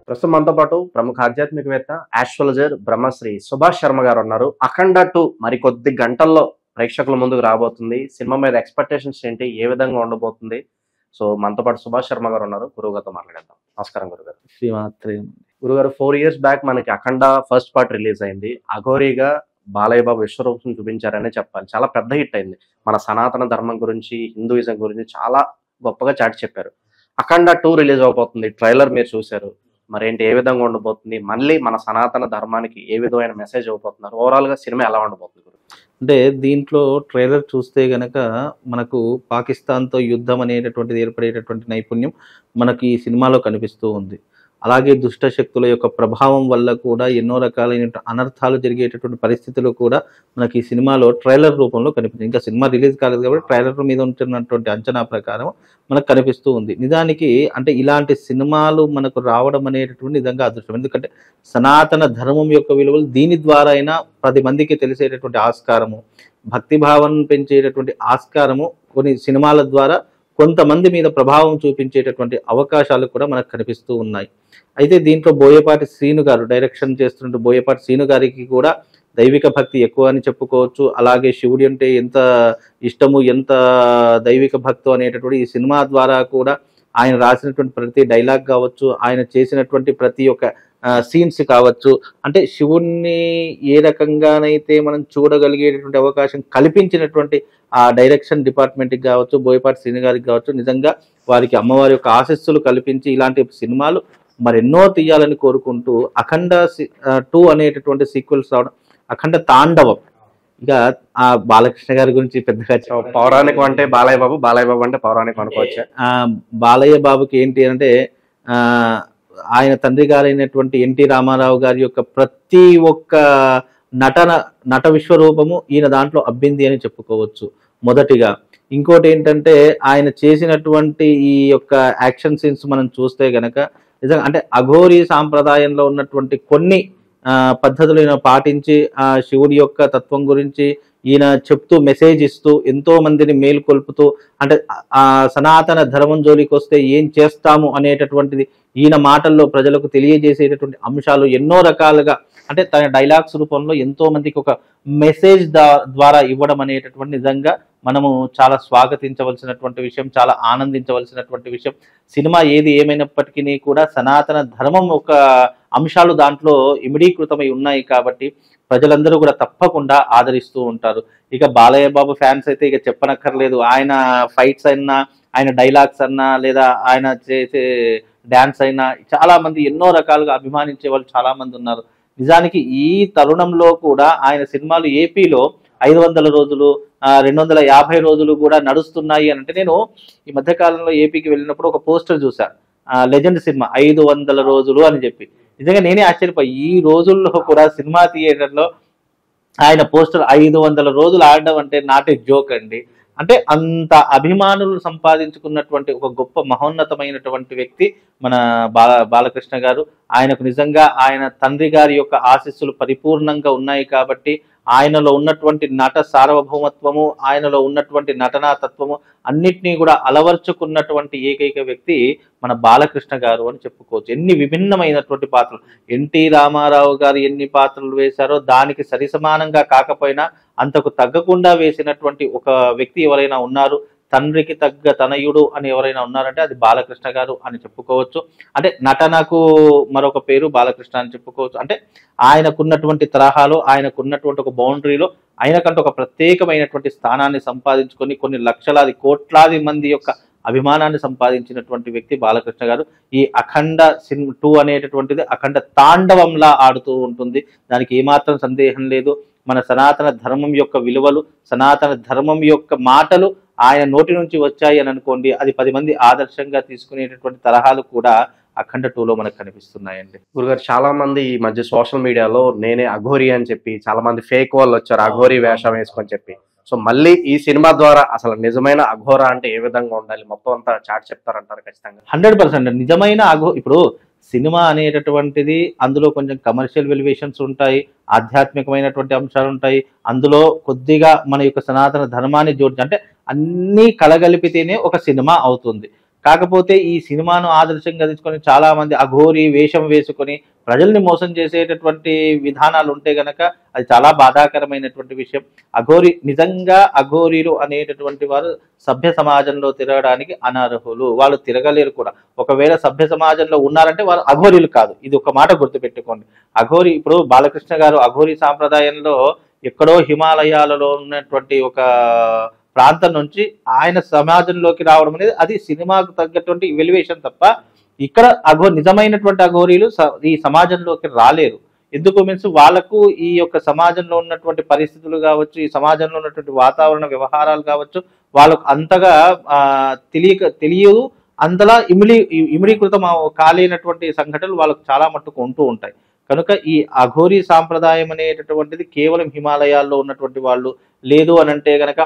ప్రస్తుతం మనతో పాటు ప్రముఖ ఆధ్యాత్మికవేత్త ఆస్ట్రాలజర్ బ్రహ్మశ్రీ సుభాష్ శర్మ గారు ఉన్నారు. అఖండ 2 మరికొద్ది గంటల్లో ప్రేక్షకుల ముందుకు రాబోతుంది. సినిమా మీద ఎక్స్పెక్టేషన్స్ ఏంటి, ఏ విధంగా ఉండబోతుంది? సో మనతో పాటు సుభాష్ శర్మ గారు ఉన్నారు. గురువు గారితో మాట్లాడేద్దాం. నమస్కారం గురుగారు. శ్రీమాత్రే. గురుగారు, 4 years బ్యాక్ మనకి అఖండ ఫస్ట్ పార్ట్ రిలీజ్ అయింది. అఘోరీగా బాలయ్య బాబు విశ్వరూపం చూపించారనే చెప్పాలి. చాలా పెద్ద హిట్ అయింది. మన సనాతన ధర్మం గురించి, హిందూయిజం గురించి చాలా గొప్పగా చాటి చెప్పారు. అఖండ 2 రిలీజ్ అవబోతుంది. ట్రైలర్ మీరు చూశారు. మరేంటి, ఏ విధంగా ఉండబోతుంది? మళ్ళీ మన సనాతన ధర్మానికి ఏ విధమైన మెసేజ్ ఇవ్వబోతున్నారు? ఓవరాల్ గా సినిమా ఎలా ఉండబోతుంది? అంటే దీంట్లో ట్రైలర్ చూస్తే గనక మనకు పాకిస్తాన్తో యుద్ధం అనేటటువంటిది ఏర్పడేటటువంటి నైపుణ్యం మనకి ఈ సినిమాలో కనిపిస్తూ ఉంది. అలాగే దుష్ట శక్తుల యొక్క ప్రభావం వల్ల కూడా ఎన్నో రకాలైన అనర్థాలు జరిగేటటువంటి పరిస్థితులు కూడా మనకి ఈ సినిమాలో ట్రైలర్ రూపంలో కనిపిస్తుంది. ఇంకా సినిమా రిలీజ్ కాలేదు కాబట్టి ట్రైలర్ మీద ఉంటున్నటువంటి అంచనా ప్రకారం మనకు కనిపిస్తూ ఉంది. నిజానికి అంటే ఇలాంటి సినిమాలు మనకు రావడం అనేటటువంటి నిజంగా అదృష్టం. ఎందుకంటే సనాతన ధర్మం యొక్క విలువలు దీని ద్వారా అయినా 10 మందికి తెలిసేటటువంటి ఆస్కారము, భక్తిభావం పెంచేటటువంటి ఆస్కారము కొన్ని సినిమాల ద్వారా కొంతమంది మీద ప్రభావం చూపించేటటువంటి అవకాశాలు కూడా మనకు కనిపిస్తూ ఉన్నాయి. అయితే దీంట్లో బోయపాటి శ్రీను గారు డైరెక్షన్ చేస్తున్న బోయపాటి శ్రీను గారికి కూడా దైవిక భక్తి ఎక్కువ అని చెప్పుకోవచ్చు. అలాగే శివుడి అంటే ఎంత ఇష్టము, ఎంత దైవిక భక్తో అనేటటువంటి ఈ సినిమా ద్వారా కూడా ఆయన రాసినటువంటి ప్రతి డైలాగ్ కావచ్చు, ఆయన చేసినటువంటి ప్రతి ఒక్క సీన్స్ కావచ్చు, అంటే శివుణ్ణి ఏ రకంగానైతే మనం చూడగలిగేటటువంటి అవకాశం కల్పించినటువంటి ఆ డైరెక్షన్ డిపార్ట్మెంట్కి కావచ్చు, బోయపాటి శ్రీను గారికి కావచ్చు, నిజంగా వారికి అమ్మవారి యొక్క ఆశీస్సులు కల్పించి ఇలాంటి సినిమాలు మరెన్నో తీయాలని కోరుకుంటూ అఖండ 2 అనేటటువంటి సీక్వెల్స్ రావడం, అఖండ తాండవం. ఇక ఆ బాలకృష్ణ గారి గురించి పెద్దగా పౌరాణికం అంటే బాలయ్య బాబు, బాలయ్య బాబు అంటే పౌరాణికం అనుకోవచ్చు. బాలయ్య బాబుకి ఏంటి అంటే ఆయన తండ్రి గారైనటువంటి ఎన్టీ రామారావు గారి యొక్క ప్రతి ఒక్క నట విశ్వరూపము ఈయన దాంట్లో అబ్బింది అని చెప్పుకోవచ్చు మొదటిగా. ఇంకోటి ఏంటంటే ఆయన చేసినటువంటి ఈ యొక్క యాక్షన్ సీన్స్ మనం చూస్తే గనక నిజంగా అంటే అఘోరీ సాంప్రదాయంలో ఉన్నటువంటి కొన్ని పద్ధతులు ఈయన పాటించి ఆ శివుడి యొక్క తత్వం గురించి ఈయన చెప్తూ మెసేజ్ ఇస్తూ ఎంతో మందిని మేలుకొల్పుతూ, అంటే ఆ సనాతన ధర్మం జోలికి వస్తే ఏం చేస్తాము అనేటటువంటిది ఈయన మాటల్లో ప్రజలకు తెలియజేసేటటువంటి అంశాలు ఎన్నో రకాలుగా, అంటే తన డైలాగ్స్ రూపంలో ఎంతో మందికి ఒక మెసేజ్ ద్వారా ఇవ్వడం అనేటటువంటి నిజంగా మనము చాలా స్వాగతించవలసినటువంటి విషయం, చాలా ఆనందించవలసినటువంటి విషయం. సినిమా ఏది ఏమైనప్పటికీ కూడా సనాతన ధర్మం ఒక అంశాలు దాంట్లో ఇమిడీకృతమై ఉన్నాయి కాబట్టి ప్రజలందరూ కూడా తప్పకుండా ఆదరిస్తూ ఉంటారు. ఇక బాలయ్య బాబు ఫ్యాన్స్ అయితే ఇక చెప్పనక్కర్లేదు. ఆయన ఫైట్స్ అయినా, ఆయన డైలాగ్స్ అన్నా, లేదా ఆయన చేసే డ్యాన్స్ అయినా చాలా మంది ఎన్నో రకాలుగా అభిమానించే వాళ్ళు చాలా మంది ఉన్నారు. నిజానికి ఈ తరుణంలో కూడా ఆయన సినిమాలు ఏపీలో 500 రోజులు 250 రోజులు కూడా నడుస్తున్నాయి అని అంటే, నేను ఈ మధ్యకాలంలో ఏపీకి వెళ్ళినప్పుడు ఒక పోస్టర్ చూశాను, లెజెండ్ సినిమా 500 రోజులు అని చెప్పి. నిజంగా నేనే ఆశ్చర్యపోయి, ఈ రోజుల్లో కూడా సినిమా థియేటర్లో ఆయన పోస్టర్ 500 రోజులు ఆడడం అంటే నాట్ ఏ జోక్ అండి. అంటే అంత అభిమానులు సంపాదించుకున్నటువంటి ఒక గొప్ప మహోన్నతమైనటువంటి వ్యక్తి మన బాలకృష్ణ గారు. ఆయనకు నిజంగా ఆయన తండ్రి గారి యొక్క ఆశీస్సులు పరిపూర్ణంగా ఉన్నాయి కాబట్టి ఆయనలో ఉన్నటువంటి నట సార్వభౌమత్వము, ఆయనలో ఉన్నటువంటి నటనా తత్వము అన్నిటినీ కూడా అలవర్చుకున్నటువంటి ఏకైక వ్యక్తి మన బాలకృష్ణ గారు అని చెప్పుకోవచ్చు. ఎన్ని విభిన్నమైనటువంటి పాత్రలు, ఎన్టీ రామారావు గారు ఎన్ని పాత్రలు వేశారో దానికి సరిసమానంగా కాకపోయినా అంతకు తగ్గకుండా వేసినటువంటి ఒక వ్యక్తి ఎవరైనా ఉన్నారు, తండ్రికి తగ్గ తనయుడు అని ఎవరైనా ఉన్నారంటే అది బాలకృష్ణ గారు అని చెప్పుకోవచ్చు. అంటే నటనకు మరొక పేరు బాలకృష్ణ అని చెప్పుకోవచ్చు. అంటే ఆయనకున్నటువంటి తరహాలో, ఆయనకున్నటువంటి ఒక బౌండరీలో ఆయనకంటూ ఒక ప్రత్యేకమైనటువంటి స్థానాన్ని సంపాదించుకొని కొన్ని లక్షలాది కోట్లాది మంది యొక్క అభిమానాన్ని సంపాదించినటువంటి వ్యక్తి బాలకృష్ణ గారు. ఈ అఖండ 2 అనేటటువంటిది అఖండ తాండవంలా ఆడుతూ ఉంటుంది, దానికి ఏమాత్రం సందేహం లేదు. మన సనాతన ధర్మం యొక్క విలువలు, సనాతన ధర్మం యొక్క మాటలు ఆయన నోటి నుంచి వచ్చాయి అని అనుకోండి, అది 10 మంది ఆదర్శంగా తీసుకునేటటువంటి తరహాలు కూడా అఖండ 2లో మనకు కనిపిస్తున్నాయండి. గురుగారు, చాలా మంది ఈ మధ్య సోషల్ మీడియాలో నేనే అఘోరీ అని చెప్పి చాలా మంది ఫేక్ వాళ్ళు వచ్చారు, అఘోరీ వేషం వేసుకొని చెప్పి. సో మళ్ళీ ఈ సినిమా ద్వారా అసలు నిజమైన అఘోరా అంటే ఏ విధంగా ఉండాలి, మొత్తం అంతా చాట్ చెప్తారంటారు ఖచ్చితంగా? 100% నిజమైన ఇప్పుడు సినిమా అనేటటువంటిది అందులో కొంచెం కమర్షియల్ వెలివేషన్స్ ఉంటాయి, ఆధ్యాత్మికమైనటువంటి అంశాలు ఉంటాయి, అందులో కొద్దిగా మన యొక్క సనాతన ధర్మాన్ని జోడించి అంటే అన్నీ కలగలిపితేనే ఒక సినిమా అవుతుంది. కాకపోతే ఈ సినిమాను ఆదర్శంగా తీసుకొని చాలా మంది అఘోరి వేషం వేసుకొని ప్రజల్ని మోసం చేసేటటువంటి విధానాలు ఉంటే గనక అది చాలా బాధాకరమైనటువంటి విషయం. నిజంగా అఘోరీలు అనేటటువంటి వారు సభ్య సమాజంలో తిరగడానికి అనర్హులు. వాళ్ళు తిరగలేరు కూడా. ఒకవేళ సభ్య సమాజంలో ఉన్నారంటే వాళ్ళు అఘోరీలు కాదు. ఇది ఒక మాట గుర్తుపెట్టుకోండి. అఘోరి ఇప్పుడు బాలకృష్ణ గారు అఘోరి సాంప్రదాయంలో ఎక్కడో హిమాలయాలలో ఉన్నటువంటి ఒక ప్రాంతం నుంచి ఆయన సమాజంలోకి రావడం అనేది అది సినిమాకు తగ్గటువంటి వెలివేషన్ తప్ప ఇక్కడ నిజమైనటువంటి అఘోరీలు ఈ సమాజంలోకి రాలేరు. ఎందుకు మీన్స్ వాళ్ళకు ఈ యొక్క సమాజంలో ఉన్నటువంటి పరిస్థితులు కావచ్చు, ఈ సమాజంలో ఉన్నటువంటి వాతావరణ వ్యవహారాలు కావచ్చు, వాళ్ళకు అంతగా తెలియదు. అంతలా ఇమిడీకృతం కాలేనటువంటి సంఘటనలు వాళ్ళకు చాలా మట్టుకు ఉంటూ ఉంటాయి. కనుక ఈ అఘోరీ సాంప్రదాయం అనేటటువంటిది కేవలం హిమాలయాల్లో ఉన్నటువంటి వాళ్ళు, లేదు అని అంటే గనక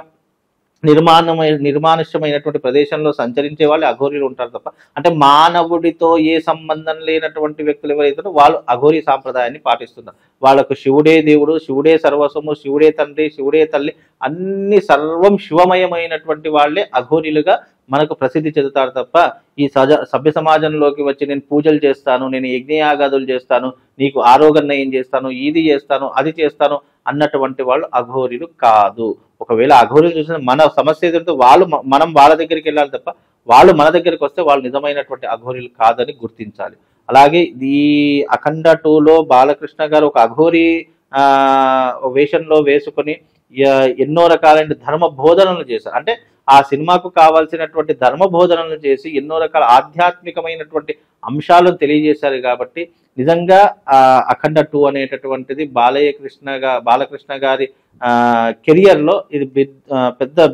నిర్మానుష్యమైనటువంటి ప్రదేశంలో సంచరించే వాళ్ళు అఘోరీలు ఉంటారు తప్ప, అంటే మానవుడితో ఏ సంబంధం లేనటువంటి వ్యక్తులు ఎవరైతే వాళ్ళు అఘోరీ సాంప్రదాయాన్ని పాటిస్తున్నారు. వాళ్ళకు శివుడే దేవుడు, శివుడే సర్వస్వము, శివుడే తండ్రి, శివుడే తల్లి, అన్ని సర్వం శివమయమైనటువంటి వాళ్ళే అఘోరీలుగా మనకు ప్రసిద్ధి చెందుతారు తప్ప ఈ సభ్య సమాజంలోకి వచ్చి నేను పూజలు చేస్తాను, నేను యజ్ఞయాగాదులు చేస్తాను, నీకు ఆరోగ్యం చేస్తాను, ఇది చేస్తాను, అది చేస్తాను అన్నటువంటి వాళ్ళు అఘోరీలు కాదు. ఒకవేళ అఘోరీలు చూసిన మన సమస్య ఎదురుతో మనం వాళ్ళ దగ్గరికి వెళ్ళాలి తప్ప వాళ్ళు మన దగ్గరికి వస్తే వాళ్ళు నిజమైనటువంటి అఘోరీలు కాదని గుర్తించాలి. అలాగే ఈ అఖండ 2లో బాలకృష్ణ గారు ఒక అఘోరీ వేషంలో వేసుకొని ఎన్నో రకాలైన ధర్మ బోధనలు చేశారు. అంటే ఆ సినిమాకు కావాల్సినటువంటి ధర్మ బోధనలు చేసి ఎన్నో రకాల ఆధ్యాత్మికమైనటువంటి అంశాలను తెలియజేశారు. కాబట్టి నిజంగా అఖండ 2 అనేటటువంటిది బాలకృష్ణ గారి కెరియర్ లో ఇది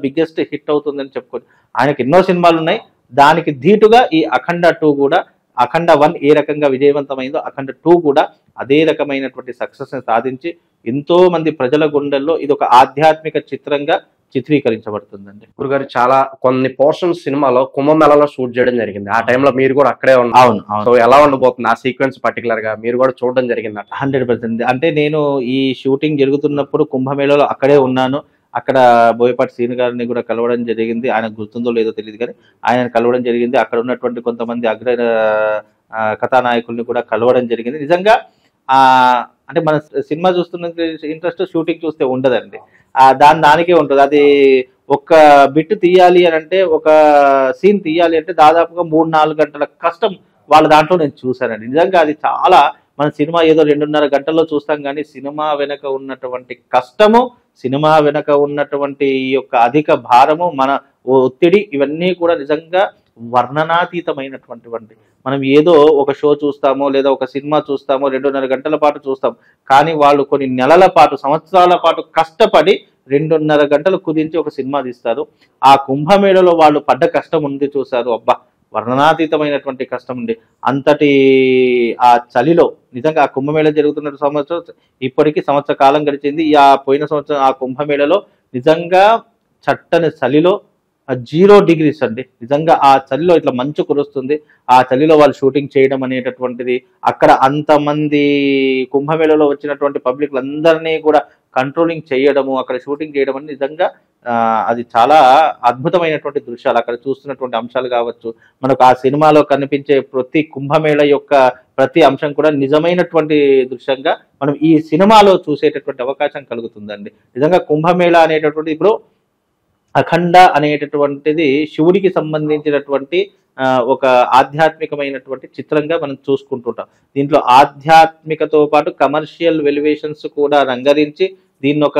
బిగ్గెస్ట్ హిట్ అవుతుందని చెప్పుకోవచ్చు. ఆయనకి ఎన్నో సినిమాలు ఉన్నాయి. దానికి ధీటుగా ఈ అఖండ 2 కూడా, అఖండ 1 ఏ రకంగా విజయవంతమైందో అఖండ 2 కూడా అదే రకమైనటువంటి సక్సెస్ ని సాధించి ఎంతో మంది ప్రజల గుండెల్లో ఇది ఒక ఆధ్యాత్మిక చిత్రంగా చిత్రీకరించబడుతుందండి. గురుగారు చాలా కొన్ని పోర్షన్స్ సినిమాలో కుంభమేళలో షూట్ చేయడం జరిగింది. ఆ టైంలో మీరు కూడా అక్కడే ఉన్నారు. అవును. సో ఎలా ఉండబోతుంది ఆ సీక్వెన్స్ పర్టికులర్ గా మీరు కూడా చూడడం జరిగింది? 100%. అంటే నేను ఈ షూటింగ్ జరుగుతున్నప్పుడు కుంభమేళలో అక్కడే ఉన్నాను. అక్కడ బోయపాటి శ్రీను గారిని కూడా కలవడం జరిగింది. ఆయన గుర్తుందో లేదో తెలియదు కానీ ఆయన కలవడం జరిగింది. అక్కడ ఉన్నటువంటి కొంతమంది అగ్ర కథానాయకుల్ని కూడా కలవడం జరిగింది. నిజంగా అంటే మన సినిమా చూస్తున్న ఇంట్రెస్ట్ షూటింగ్ చూస్తే ఉండదండి. దానికే ఉంటుంది. అది ఒక బిట్ తీయాలి అని అంటే, ఒక సీన్ తీయాలి అంటే దాదాపుగా 3-4 గంటల కష్టం వాళ్ళ దాంట్లో నేను చూశానండి. నిజంగా అది చాలా, మన సినిమా ఏదో 2.5 గంటల్లో చూస్తాం కానీ సినిమా వెనక ఉన్నటువంటి కష్టము, సినిమా వెనక ఉన్నటువంటి ఈ యొక్క అధిక భారము, మన ఒత్తిడి, ఇవన్నీ కూడా నిజంగా వర్ణనాతీతమైనటువంటి. మనం ఏదో ఒక షో చూస్తామో లేదా ఒక సినిమా చూస్తామో 2.5 గంటల పాటు చూస్తాం. కానీ వాళ్ళు కొన్ని నెలల పాటు, సంవత్సరాల పాటు కష్టపడి 2.5 గంటలు కుదించి ఒక సినిమా తీస్తారు. ఆ కుంభమేళలో వాళ్ళు పడ్డ కష్టం ఉంది చూశారు. అబ్బా, వర్ణనాతీతమైనటువంటి కష్టం ఉంది. అంతటి ఆ చలిలో నిజంగా ఆ కుంభమేళ జరుగుతున్న సంవత్సరం, ఇప్పటికీ సంవత్సర కాలం గడిచింది. పోయిన సంవత్సరం ఆ కుంభమేళలో నిజంగా చట్టని చలిలో 0 degrees అండి. నిజంగా ఆ చలిలో ఇట్లా మంచు కురుస్తుంది. ఆ చలిలో వాళ్ళు షూటింగ్ చేయడం అనేటటువంటిది, అక్కడ అంతమంది కుంభమేళలో వచ్చినటువంటి పబ్లిక్లందరినీ కూడా కంట్రోలింగ్ చేయడము, అక్కడ షూటింగ్ చేయడం అనేది నిజంగా అది చాలా అద్భుతమైనటువంటి దృశ్యాలు. అక్కడ చూస్తున్నటువంటి అంశాలు కావచ్చు, మనకు ఆ సినిమాలో కనిపించే ప్రతి కుంభమేళ యొక్క ప్రతి అంశం కూడా నిజమైనటువంటి దృశ్యంగా మనం ఈ సినిమాలో చూసేటటువంటి అవకాశం కలుగుతుందండి. నిజంగా కుంభమేళ అనేటటువంటి, ఇప్పుడు అఖండ అనేటటువంటిది శివుడికి సంబంధించినటువంటి ఒక ఆధ్యాత్మికమైనటువంటి చిత్రంగా మనం చూసుకుంటుంటాం. దీంట్లో ఆధ్యాత్మికతో పాటు కమర్షియల్ వెలివేషన్స్ కూడా రంగరించి దీన్ని ఒక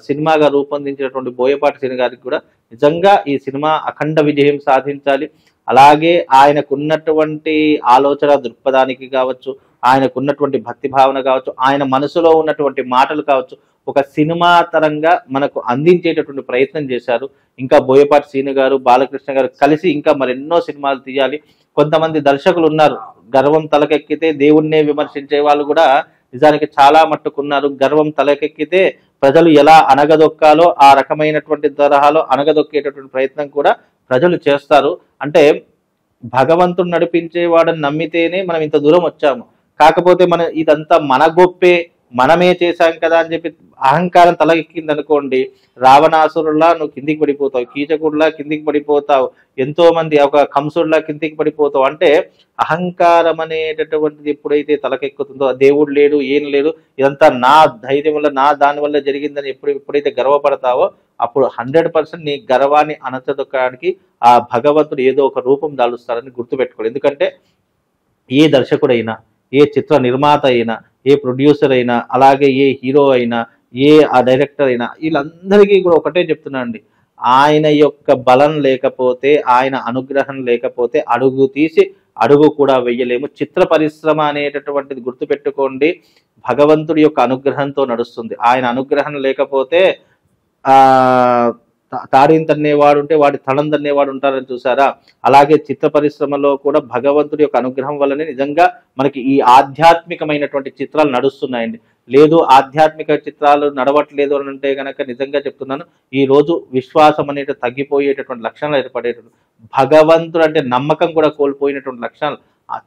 సినిమాగా రూపొందించినటువంటి బోయపాటి శ్రీను గారికి కూడా నిజంగా ఈ సినిమా అఖండ విజయం సాధించాలి. అలాగే ఆయనకున్నటువంటి ఆలోచన దృక్పథానికి కావచ్చు, ఆయనకున్నటువంటి భక్తి భావన కావచ్చు, ఆయన మనసులో ఉన్నటువంటి మాటలు కావచ్చు, ఒక సినిమా తరంగా మనకు అందించేటటువంటి ప్రయత్నం చేశారు. ఇంకా బోయపాటి శ్రీను గారు, బాలకృష్ణ గారు కలిసి ఇంకా మరెన్నో సినిమాలు తీయాలి. కొంతమంది దర్శకులు ఉన్నారు, గర్వం తలకెక్కితే దేవుణ్ణే విమర్శించే వాళ్ళు కూడా నిజానికి చాలా మట్టుకున్నారు. గర్వం తలకెక్కితే ప్రజలు ఎలా అణగదొక్కాలో ఆ రకమైనటువంటి తరహాలో అణగదొక్కేటటువంటి ప్రయత్నం కూడా ప్రజలు చేస్తారు. అంటే భగవంతుడు నడిపించేవాడని నమ్మితేనే మనం ఇంత దూరం వచ్చాము. కాకపోతే మనం ఇదంతా మన గొప్పే, మనమే చేశాం కదా అని చెప్పి అహంకారం తలెక్కింది అనుకోండి, రావణాసురులా నువ్వు కిందికి పడిపోతావు, కీచకుడిలా కిందికి పడిపోతావు, ఎంతో మంది ఒక కంసుడిలా కిందికి పడిపోతావు. అంటే అహంకారం అనేటటువంటిది ఎప్పుడైతే తలకెక్కుతుందో, దేవుడు లేడు ఏం లేదు, ఇదంతా నా ధైర్యం వల్ల నా దాని వల్ల జరిగిందని ఎప్పుడైతే గర్వపడతావో అప్పుడు 100% నీ గర్వాన్ని అణచదొక్కడానికి ఆ భగవంతుడు ఏదో ఒక రూపం దాలుస్తారని గుర్తుపెట్టుకోవాలి. ఎందుకంటే ఏ దర్శకుడైనా, ఏ చిత్ర నిర్మాత అయినా, ఏ ప్రొడ్యూసర్ అయినా, అలాగే ఏ హీరో అయినా, ఏ ఆ డైరెక్టర్ అయినా, వీళ్ళందరికీ కూడా ఒకటే చెప్తున్నా అండి, ఆయన యొక్క బలం లేకపోతే, ఆయన అనుగ్రహం లేకపోతే అడుగు తీసి అడుగు కూడా వెయ్యలేము. చిత్ర పరిశ్రమ అనేటటువంటిది గుర్తుపెట్టుకోండి, భగవంతుడి యొక్క అనుగ్రహంతో నడుస్తుంది. ఆయన అనుగ్రహం లేకపోతే ఆ తాడిని తన్నేవాడు ఉంటే వాడి తడం తన్నేవాడు ఉంటారని చూసారా, అలాగే చిత్ర పరిశ్రమలో కూడా భగవంతుడి యొక్క అనుగ్రహం వల్లనే నిజంగా మనకి ఈ ఆధ్యాత్మికమైనటువంటి చిత్రాలు నడుస్తున్నాయండి. లేదు ఆధ్యాత్మిక చిత్రాలు నడవట్లేదు అని అంటే కనుక నిజంగా చెప్తున్నాను, ఈ రోజు విశ్వాసం అనేది తగ్గిపోయేటటువంటి లక్షణాలు ఏర్పడేటటువంటి, భగవంతుడు అంటే నమ్మకం కూడా కోల్పోయినటువంటి లక్షణాలు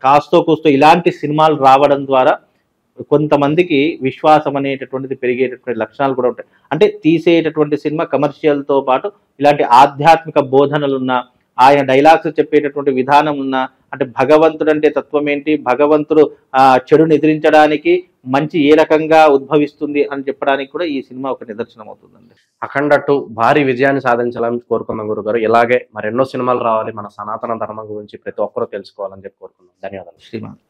కాస్తో కూస్తో ఇలాంటి సినిమాలు రావడం ద్వారా కొంతమందికి విశ్వాసం అనేటటువంటిది పెరిగేటటువంటి లక్షణాలు కూడా ఉంటాయి. అంటే తీసేటటువంటి సినిమా కమర్షియల్తో పాటు ఇలాంటి ఆధ్యాత్మిక బోధనలున్నా, ఆయన డైలాగ్స్ చెప్పేటటువంటి విధానం ఉన్నా, అంటే భగవంతుడు అంటే తత్వం ఏంటి, భగవంతుడు చెడుని ఎదిరించడానికి మంచి ఏ రకంగా ఉద్భవిస్తుంది అని చెప్పడానికి కూడా ఈ సినిమా ఒక నిదర్శనం అవుతుందండి. అఖండ 2 భారీ విజయాన్ని సాధించాలని కోరుకుందాం గురుగారు. ఇలాగే మరెన్నో సినిమాలు రావాలి, మన సనాతన ధర్మం గురించి ప్రతి ఒక్కరూ తెలుసుకోవాలని చెప్పి కోరుకుందాం. ధన్యవాదాలు. శ్రీమాన్.